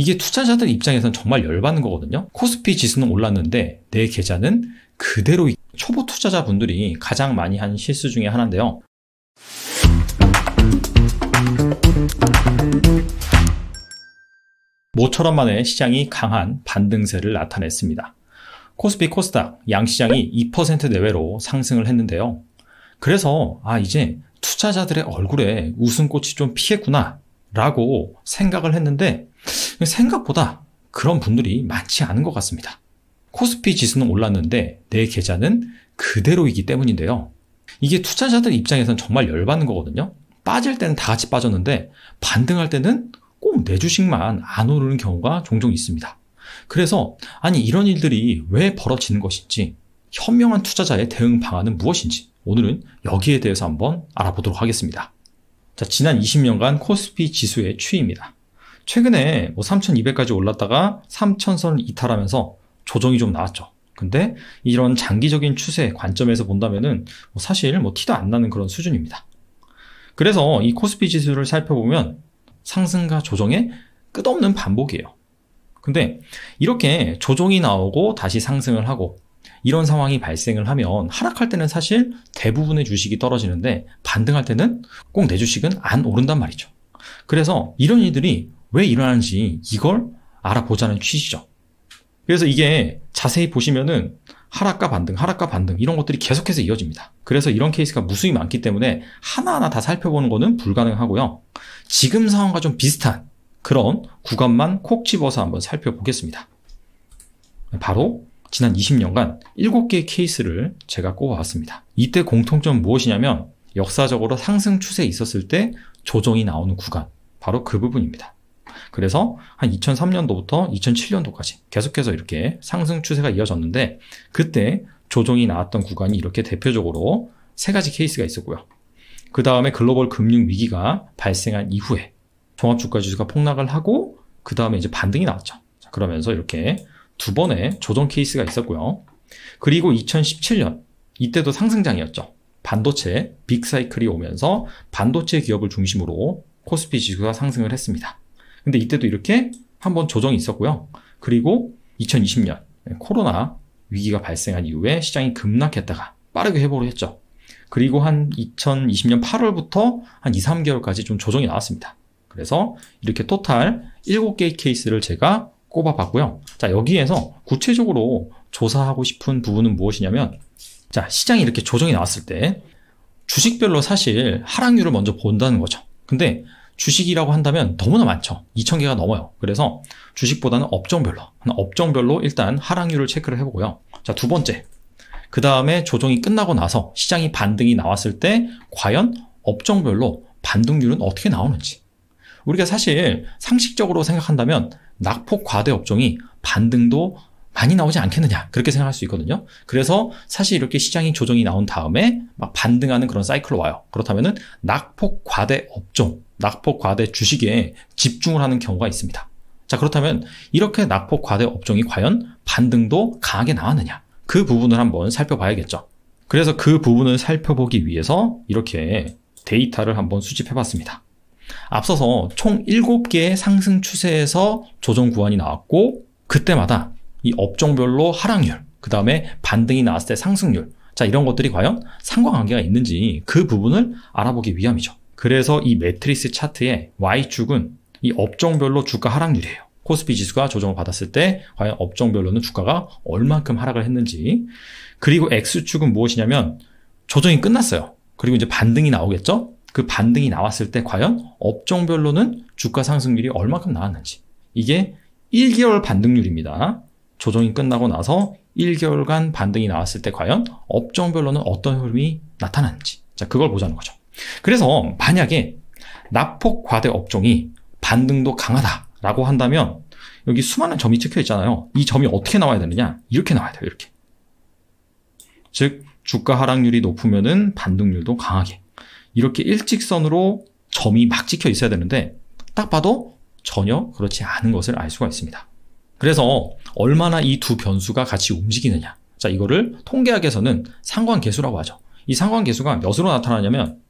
이게 투자자들 입장에선 정말 열받는 거거든요. 코스피 지수는 올랐는데 내 계좌는 그대로 초보 투자자분들이 가장 많이 한 실수 중에 하나인데요. 모처럼 만에 시장이 강한 반등세를 나타냈습니다. 코스피 코스닥 양시장이 2% 내외로 상승을 했는데요. 그래서 이제 투자자들의 얼굴에 웃음꽃이 좀 피했구나 라고 생각을 했는데 생각보다 그런 분들이 많지 않은 것 같습니다. 코스피 지수는 올랐는데 내 계좌는 그대로이기 때문인데요. 이게 투자자들 입장에선 정말 열받는 거거든요. 빠질 때는 다 같이 빠졌는데 반등할 때는 꼭 내 주식만 안 오르는 경우가 종종 있습니다. 그래서 이런 일들이 왜 벌어지는 것인지, 현명한 투자자의 대응 방안은 무엇인지 오늘은 여기에 대해서 한번 알아보도록 하겠습니다. 자, 지난 20년간 코스피 지수의 추이입니다. 최근에 3,200까지 올랐다가 3,000선을 이탈하면서 조정이 좀 나왔죠. 근데 이런 장기적인 추세 관점에서 본다면은 사실 티도 안 나는 그런 수준입니다. 그래서 이 코스피 지수를 살펴보면 상승과 조정의 끝없는 반복이에요. 근데 이렇게 조정이 나오고 다시 상승을 하고 이런 상황이 발생을 하면 하락할 때는 사실 대부분의 주식이 떨어지는데 반등할 때는 꼭 내 주식은 안 오른단 말이죠. 그래서 이런 일들이 왜 일어나는지 이걸 알아보자는 취지죠. 그래서 이게 자세히 보시면은 하락과 반등 이런 것들이 계속해서 이어집니다. 그래서 이런 케이스가 무수히 많기 때문에 하나하나 다 살펴보는 것은 불가능하고요. 지금 상황과 좀 비슷한 그런 구간만 콕 집어서 한번 살펴보겠습니다. 바로 지난 20년간 7개의 케이스를 제가 꼽아봤습니다. 이때 공통점은 무엇이냐면 역사적으로 상승 추세에 있었을 때 조정이 나오는 구간, 바로 그 부분입니다. 그래서 한 2003년도부터 2007년도까지 계속해서 이렇게 상승 추세가 이어졌는데 그때 조정이 나왔던 구간이 이렇게 대표적으로 3가지 케이스가 있었고요. 그 다음에 글로벌 금융 위기가 발생한 이후에 종합주가지수가 폭락을 하고 그 다음에 이제 반등이 나왔죠. 그러면서 이렇게 2번의 조정 케이스가 있었고요. 그리고 2017년 이때도 상승장이었죠. 반도체 빅사이클이 오면서 반도체 기업을 중심으로 코스피 지수가 상승을 했습니다. 근데 이때도 이렇게 한번 조정이 있었고요. 그리고 2020년 코로나 위기가 발생한 이후에 시장이 급락했다가 빠르게 회복을 했죠. 그리고 한 2020년 8월부터 한 2, 3개월까지 좀 조정이 나왔습니다. 그래서 이렇게 토탈 7개의 케이스를 제가 꼽아봤고요. 자, 여기에서 구체적으로 조사하고 싶은 부분은 무엇이냐면, 자, 시장이 이렇게 조정이 나왔을 때 주식별로 사실 하락률을 먼저 본다는 거죠. 근데 주식이라고 한다면 너무나 많죠. 2,000개가 넘어요. 그래서 주식보다는 업종별로 일단 하락률을 체크를 해보고요. 자, 2번째. 그 다음에 조정이 끝나고 나서 시장이 반등이 나왔을 때 과연 업종별로 반등률은 어떻게 나오는지. 우리가 사실 상식적으로 생각한다면 낙폭 과대 업종이 반등도 많이 나오지 않겠느냐, 그렇게 생각할 수 있거든요. 그래서 사실 이렇게 시장이 조정이 나온 다음에 막 반등하는 그런 사이클로 와요. 그렇다면은 낙폭 과대 업종, 낙폭 과대 주식에 집중을 하는 경우가 있습니다. 자, 그렇다면 이렇게 낙폭 과대 업종이 과연 반등도 강하게 나왔느냐, 그 부분을 한번 살펴봐야겠죠. 그래서 그 부분을 살펴보기 위해서 이렇게 데이터를 한번 수집해봤습니다. 앞서서 총 7개의 상승 추세에서 조정 구간이 나왔고, 그때마다 이 업종별로 하락률, 그 다음에 반등이 나왔을 때 상승률, 자, 이런 것들이 과연 상관관계가 있는지 그 부분을 알아보기 위함이죠. 그래서 이 매트리스 차트의 Y축은 이 업종별로 주가 하락률이에요. 코스피 지수가 조정을 받았을 때 과연 업종별로는 주가가 얼만큼 하락을 했는지. 그리고 X축은 무엇이냐면 조정이 끝났어요. 그리고 이제 반등이 나오겠죠? 그 반등이 나왔을 때 과연 업종별로는 주가 상승률이 얼만큼 나왔는지. 이게 1개월 반등률입니다. 조정이 끝나고 나서 1개월간 반등이 나왔을 때 과연 업종별로는 어떤 흐름이 나타나는지. 자, 그걸 보자는 거죠. 그래서 만약에 낙폭 과대 업종이 반등도 강하다라고 한다면 여기 수많은 점이 찍혀 있잖아요. 이 점이 어떻게 나와야 되느냐? 이렇게 나와야 돼요. 이렇게. 즉 주가 하락률이 높으면은 반등률도 강하게. 이렇게 일직선으로 점이 막 찍혀 있어야 되는데 딱 봐도 전혀 그렇지 않은 것을 알 수가 있습니다. 그래서 얼마나 이 두 변수가 같이 움직이느냐. 자, 이거를 통계학에서는 상관계수라고 하죠. 이 상관계수가 몇으로 나타나냐면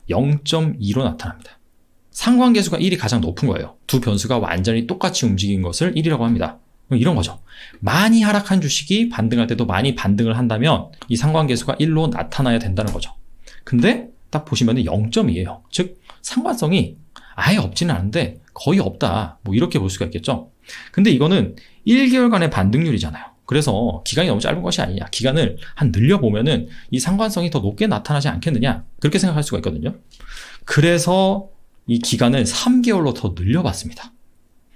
0.2로 나타납니다. 상관계수가 1이 가장 높은 거예요. 두 변수가 완전히 똑같이 움직인 것을 1이라고 합니다. 이런 거죠. 많이 하락한 주식이 반등할 때도 많이 반등을 한다면 이 상관계수가 1로 나타나야 된다는 거죠. 근데 딱 보시면 0점이에요. 즉 상관성이 아예 없지는 않은데 거의 없다. 뭐 이렇게 볼 수가 있겠죠. 근데 이거는 1개월간의 반등률이잖아요. 그래서 기간이 너무 짧은 것이 아니냐. 기간을 한 늘려보면은 이 상관성이 더 높게 나타나지 않겠느냐. 그렇게 생각할 수가 있거든요. 그래서 이 기간을 3개월로 더 늘려봤습니다.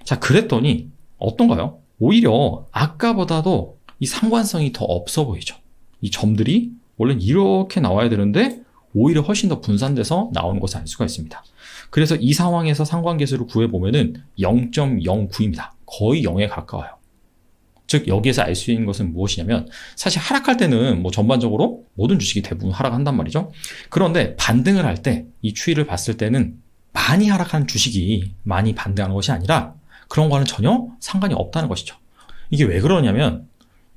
자, 그랬더니 어떤가요? 오히려 아까보다도 이 상관성이 더 없어 보이죠. 이 점들이 원래는 이렇게 나와야 되는데 오히려 훨씬 더 분산돼서 나오는 것을 알 수가 있습니다. 그래서 이 상황에서 상관계수를 구해보면은 0.09입니다. 거의 0에 가까워요. 즉 여기에서 알 수 있는 것은 무엇이냐면 사실 하락할 때는 뭐 전반적으로 모든 주식이 대부분 하락한단 말이죠. 그런데 반등을 할 때 이 추이를 봤을 때는 많이 하락하는 주식이 많이 반등하는 것이 아니라 그런 거는 전혀 상관이 없다는 것이죠. 이게 왜 그러냐면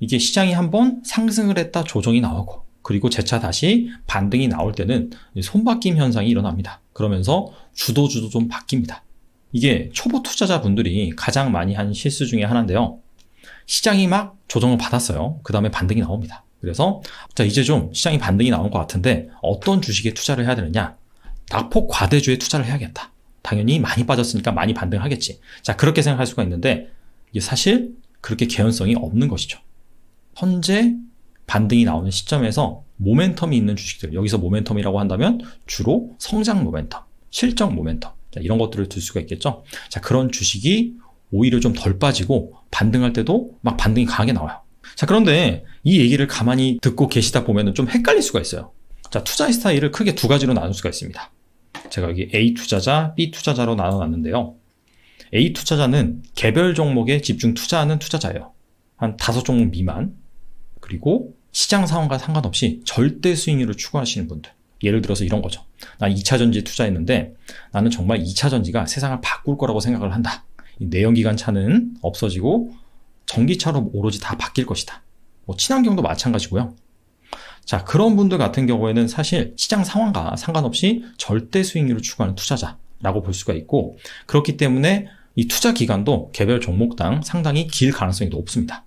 이게 시장이 한번 상승을 했다 조정이 나오고 그리고 재차 다시 반등이 나올 때는 손바뀜 현상이 일어납니다. 그러면서 주도주도 좀 바뀝니다. 이게 초보 투자자분들이 가장 많이 한 실수 중에 하나인데요. 시장이 막 조정을 받았어요. 그 다음에 반등이 나옵니다. 그래서 자 이제 좀 시장이 반등이 나온 것 같은데 어떤 주식에 투자를 해야 되느냐? 낙폭 과대주에 투자를 해야겠다. 당연히 많이 빠졌으니까 많이 반등하겠지. 자 그렇게 생각할 수가 있는데 이게 사실 그렇게 개연성이 없는 것이죠. 현재 반등이 나오는 시점에서 모멘텀이 있는 주식들, 여기서 모멘텀이라고 한다면 주로 성장 모멘텀, 실적 모멘텀, 자, 이런 것들을 들 수가 있겠죠. 자 그런 주식이 오히려 좀 덜 빠지고 반등할 때도 막 반등이 강하게 나와요. 자 그런데 이 얘기를 가만히 듣고 계시다 보면 좀 헷갈릴 수가 있어요. 자 투자의 스타일을 크게 두 가지로 나눌 수가 있습니다. 제가 여기 A 투자자, B 투자자로 나눠놨는데요. A 투자자는 개별 종목에 집중 투자하는 투자자예요. 한 5종목 미만. 그리고 시장 상황과 상관없이 절대 수익률을 추구하시는 분들. 예를 들어서 이런 거죠. 난 2차전지에 투자했는데 나는 정말 2차전지가 세상을 바꿀 거라고 생각을 한다. 이 내연기관 차는 없어지고 전기차로 오로지 다 바뀔 것이다. 뭐 친환경도 마찬가지고요. 자, 그런 분들 같은 경우에는 사실 시장 상황과 상관없이 절대 수익률을 추구하는 투자자라고 볼 수가 있고 그렇기 때문에 이 투자 기간도 개별 종목당 상당히 길 가능성이 높습니다.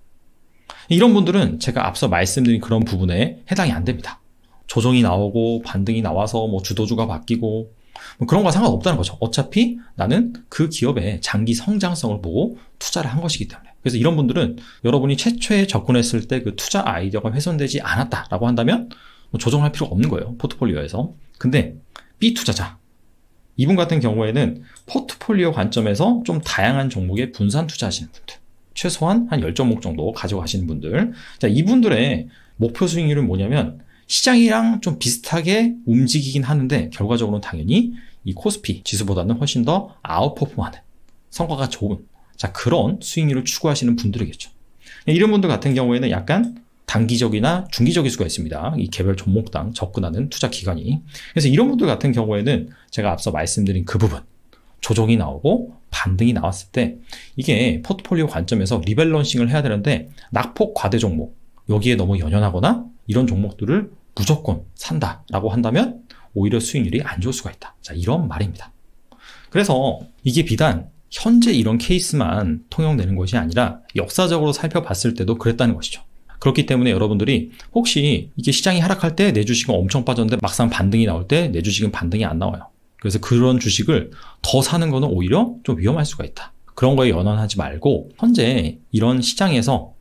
이런 분들은 제가 앞서 말씀드린 그런 부분에 해당이 안 됩니다. 조정이 나오고 반등이 나와서 뭐 주도주가 바뀌고 뭐 그런 거와 상관없다는 거죠. 어차피 나는 그 기업의 장기 성장성을 보고 투자를 한 것이기 때문에. 그래서 이런 분들은 여러분이 최초에 접근했을 때 그 투자 아이디어가 훼손되지 않았다라고 한다면 뭐 조정할 필요가 없는 거예요. 포트폴리오에서. 근데 B 투자자. 이분 같은 경우에는 포트폴리오 관점에서 좀 다양한 종목에 분산 투자하시는 분들. 최소한 한 10종목 정도 가지고 가시는 분들. 자, 이분들의 목표 수익률은 뭐냐면 시장이랑 좀 비슷하게 움직이긴 하는데 결과적으로는 당연히 이 코스피 지수보다는 훨씬 더 아웃퍼폼하는 성과가 좋은 자 그런 수익률을 추구하시는 분들이겠죠. 이런 분들 같은 경우에는 약간 단기적이나 중기적일 수가 있습니다. 이 개별 종목당 접근하는 투자 기간이. 그래서 이런 분들 같은 경우에는 제가 앞서 말씀드린 그 부분 조정이 나오고 반등이 나왔을 때 이게 포트폴리오 관점에서 리밸런싱을 해야 되는데 낙폭 과대 종목 여기에 너무 연연하거나 이런 종목들을 무조건 산다라고 한다면 오히려 수익률이 안 좋을 수가 있다. 자, 이런 말입니다. 그래서 이게 비단 현재 이런 케이스만 통용되는 것이 아니라 역사적으로 살펴봤을 때도 그랬다는 것이죠. 그렇기 때문에 여러분들이 혹시 이게 시장이 하락할 때 내 주식은 엄청 빠졌는데 막상 반등이 나올 때 내 주식은 반등이 안 나와요. 그래서 그런 주식을 더 사는 거는 오히려 좀 위험할 수가 있다. 그런 거에 연연하지 말고 현재 이런 시장에서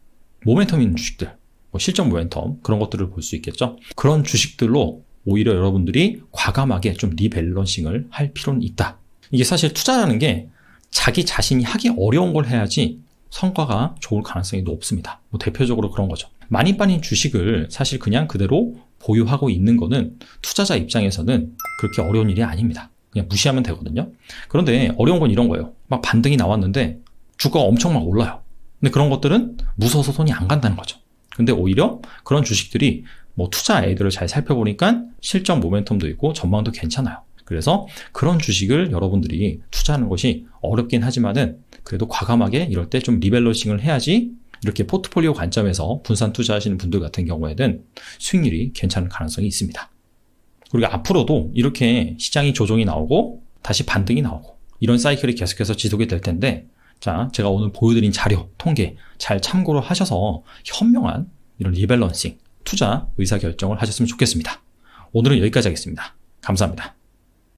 모멘텀 있는 주식들 뭐 실적 모멘텀 그런 것들을 볼 수 있겠죠. 그런 주식들로 오히려 여러분들이 과감하게 좀 리밸런싱을 할 필요는 있다. 이게 사실 투자라는 게 자기 자신이 하기 어려운 걸 해야지 성과가 좋을 가능성이 높습니다. 뭐 대표적으로 그런 거죠. 많이 빠진 주식을 사실 그냥 그대로 보유하고 있는 거는 투자자 입장에서는 그렇게 어려운 일이 아닙니다. 그냥 무시하면 되거든요. 그런데 어려운 건 이런 거예요. 막 반등이 나왔는데 주가가 엄청 막 올라요. 근데 그런 것들은 무서워서 손이 안 간다는 거죠. 근데 오히려 그런 주식들이 뭐 투자 아이디어를 잘 살펴보니까 실적 모멘텀도 있고 전망도 괜찮아요. 그래서 그런 주식을 여러분들이 투자하는 것이 어렵긴 하지만은 그래도 과감하게 이럴 때 좀 리밸런싱을 해야지 이렇게 포트폴리오 관점에서 분산 투자하시는 분들 같은 경우에는 수익률이 괜찮은 가능성이 있습니다. 그리고 앞으로도 이렇게 시장이 조정이 나오고 다시 반등이 나오고 이런 사이클이 계속해서 지속이 될 텐데, 자, 제가 오늘 보여드린 자료, 통계 잘 참고를 하셔서 현명한 이런 리밸런싱, 투자 의사결정을 하셨으면 좋겠습니다. 오늘은 여기까지 하겠습니다. 감사합니다.